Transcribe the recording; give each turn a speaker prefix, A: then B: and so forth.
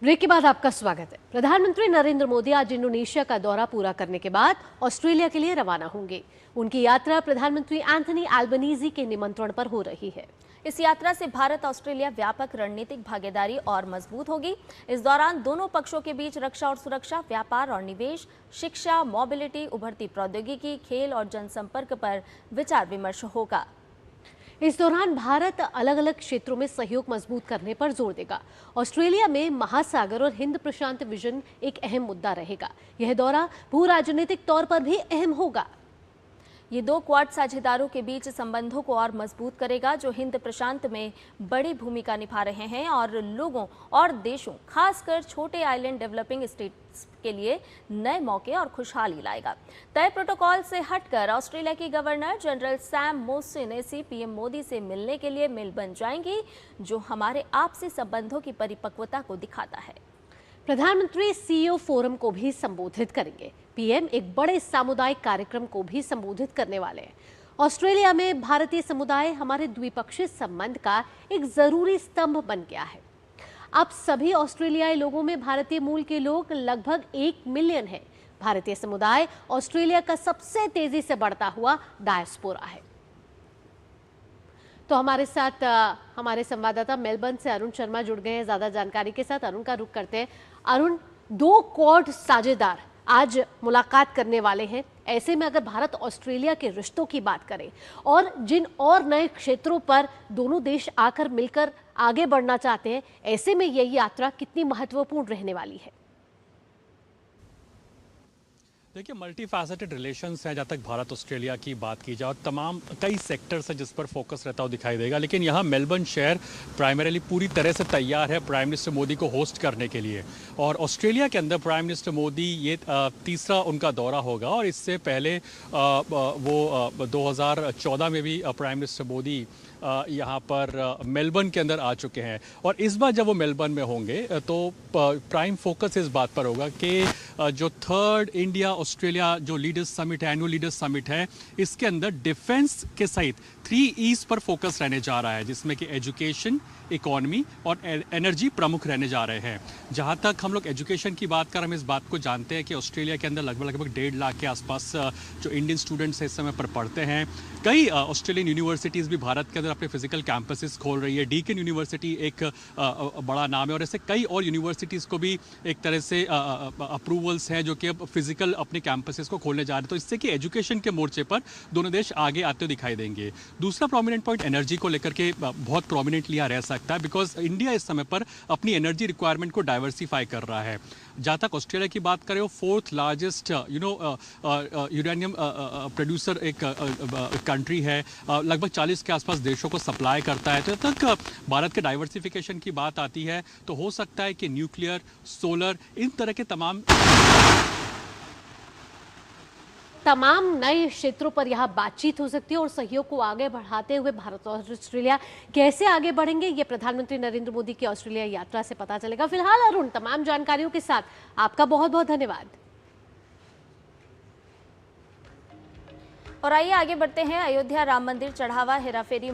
A: Break के बाद आपका स्वागत है। प्रधानमंत्री नरेंद्र मोदी आज इंडोनेशिया का दौरा पूरा करने के बाद ऑस्ट्रेलिया के लिए रवाना होंगे। उनकी यात्रा प्रधानमंत्री एंथनी एल्बनीजी के निमंत्रण पर हो रही है।
B: इस यात्रा से भारत ऑस्ट्रेलिया व्यापक रणनीतिक भागीदारी और मजबूत होगी। इस दौरान दोनों पक्षों के बीच रक्षा और सुरक्षा, व्यापार और निवेश, शिक्षा, मोबिलिटी, उभरती प्रौद्योगिकी, खेल और जनसंपर्क पर विचार विमर्श होगा।
A: इस दौरान भारत अलग अलग क्षेत्रों में सहयोग मजबूत करने पर जोर देगा। ऑस्ट्रेलिया में महासागर और हिंद प्रशांत विजन एक अहम मुद्दा रहेगा। यह दौरा भू राजनीतिक तौर पर भी अहम होगा।
B: ये दो क्वाड साझेदारों के बीच संबंधों को और मजबूत करेगा, जो हिंद प्रशांत में बड़ी भूमिका निभा रहे हैं और लोगों और देशों, खासकर छोटे आइलैंड डेवलपिंग स्टेट्स के लिए नए मौके और खुशहाली लाएगा। तय प्रोटोकॉल से हटकर ऑस्ट्रेलिया की governor general Sam Mostyn PM Modi से मिलने के लिए मेलबर्न जाएंगी, जो हमारे आपसी संबंधों की परिपक्वता को दिखाता है।
A: प्रधानमंत्री सीईओ फोरम को भी संबोधित करेंगे। पीएम एक बड़े सामुदायिक कार्यक्रम को भी संबोधित करने वाले हैं। ऑस्ट्रेलिया में भारतीय समुदाय हमारे द्विपक्षीय संबंध का एक जरूरी स्तंभ बन गया है। अब सभी ऑस्ट्रेलियाई लोगों में भारतीय मूल के लोग लगभग 1 मिलियन है। भारतीय समुदाय ऑस्ट्रेलिया का सबसे तेजी से बढ़ता हुआ डायस्पोरा है। तो हमारे साथ हमारे संवाददाता मेलबर्न से अरुण शर्मा जुड़ गए हैं ज्यादा जानकारी के साथ। अरुण का रुख करते हैं। अरुण, 2 क्वाड साझेदार आज मुलाकात करने वाले हैं। ऐसे में अगर भारत ऑस्ट्रेलिया के रिश्तों की बात करें और जिन और नए क्षेत्रों पर दोनों देश आकर मिलकर आगे बढ़ना चाहते हैं, ऐसे में यह यात्रा कितनी महत्वपूर्ण रहने वाली है?
C: देखिए, मल्टी फैसेटेड रिलेशंस हैं जहाँ तक भारत ऑस्ट्रेलिया की बात की जाए, और तमाम कई सेक्टर्स हैं जिस पर फोकस रहता हुआ दिखाई देगा। लेकिन यहाँ मेलबर्न शहर प्राइमरीली पूरी तरह से तैयार है प्राइम मिनिस्टर मोदी को होस्ट करने के लिए। और ऑस्ट्रेलिया के अंदर प्राइम मिनिस्टर मोदी ये तीसरा उनका दौरा होगा, और इससे पहले वो 2014 में भी प्राइम मिनिस्टर मोदी यहाँ पर मेलबर्न के अंदर आ चुके हैं। और इस बार जब वो मेलबर्न में होंगे तो प्राइम फोकस इस बात पर होगा कि जो 3rd इंडिया ऑस्ट्रेलिया जो लीडर्स समिट है, एनुअल लीडर्स समिट है, इसके अंदर डिफेंस के सहित 3 ईज पर फोकस रहने जा रहा है, जिसमें कि एजुकेशन, इकोनॉमी और एनर्जी प्रमुख रहने जा रहे हैं। जहाँ तक हम लोग एजुकेशन की बात कर, हम इस बात को जानते हैं कि ऑस्ट्रेलिया के अंदर लगभग 1.5 लाख के आसपास जो इंडियन स्टूडेंट्स इस समय पर पढ़ते हैं। कई ऑस्ट्रेलियन यूनिवर्सिटीज़ भी भारत के अंदर अपने फिजिकल कैंपसेस खोल रही है। डीकन यूनिवर्सिटी एक बड़ा नाम है, और ऐसे कई और यूनिवर्सिटीज़ को भी एक तरह से अप्रूवल्स हैं जो कि अब फिजिकल अपने कैंपसेस को खोलने जा रहे हैं। तो इससे कि एजुकेशन के मोर्चे पर दोनों देश आगे आते हुए दिखाई देंगे। दूसरा प्रोमिनेंट पॉइंट एनर्जी को लेकर के बहुत प्रोमिनेंटली यहाँ रह सकता है, बिकॉज इंडिया इस समय पर अपनी एनर्जी रिक्वायरमेंट को डाइवर्सिफाई कर रहा है। जहाँ तक ऑस्ट्रेलिया की बात करें, वो 4th लार्जेस्ट यूरेनियम प्रोड्यूसर एक कंट्री है, लगभग 40 के आसपास देशों को सप्लाई करता है। तो जब तक भारत के डाइवर्सिफिकेशन की बात आती है तो हो सकता है कि न्यूक्लियर, सोलर, इन तरह के
A: तमाम नए क्षेत्रों पर यह बातचीत हो सकती है, और सहयोग को आगे बढ़ाते हुए भारत और ऑस्ट्रेलिया कैसे आगे बढ़ेंगे, ये प्रधानमंत्री नरेंद्र मोदी की ऑस्ट्रेलिया यात्रा से पता चलेगा। फिलहाल अरुण, तमाम जानकारियों के साथ आपका बहुत बहुत धन्यवाद।
B: और आइए आगे बढ़ते हैं। अयोध्या राम मंदिर चढ़ावा हेराफेरी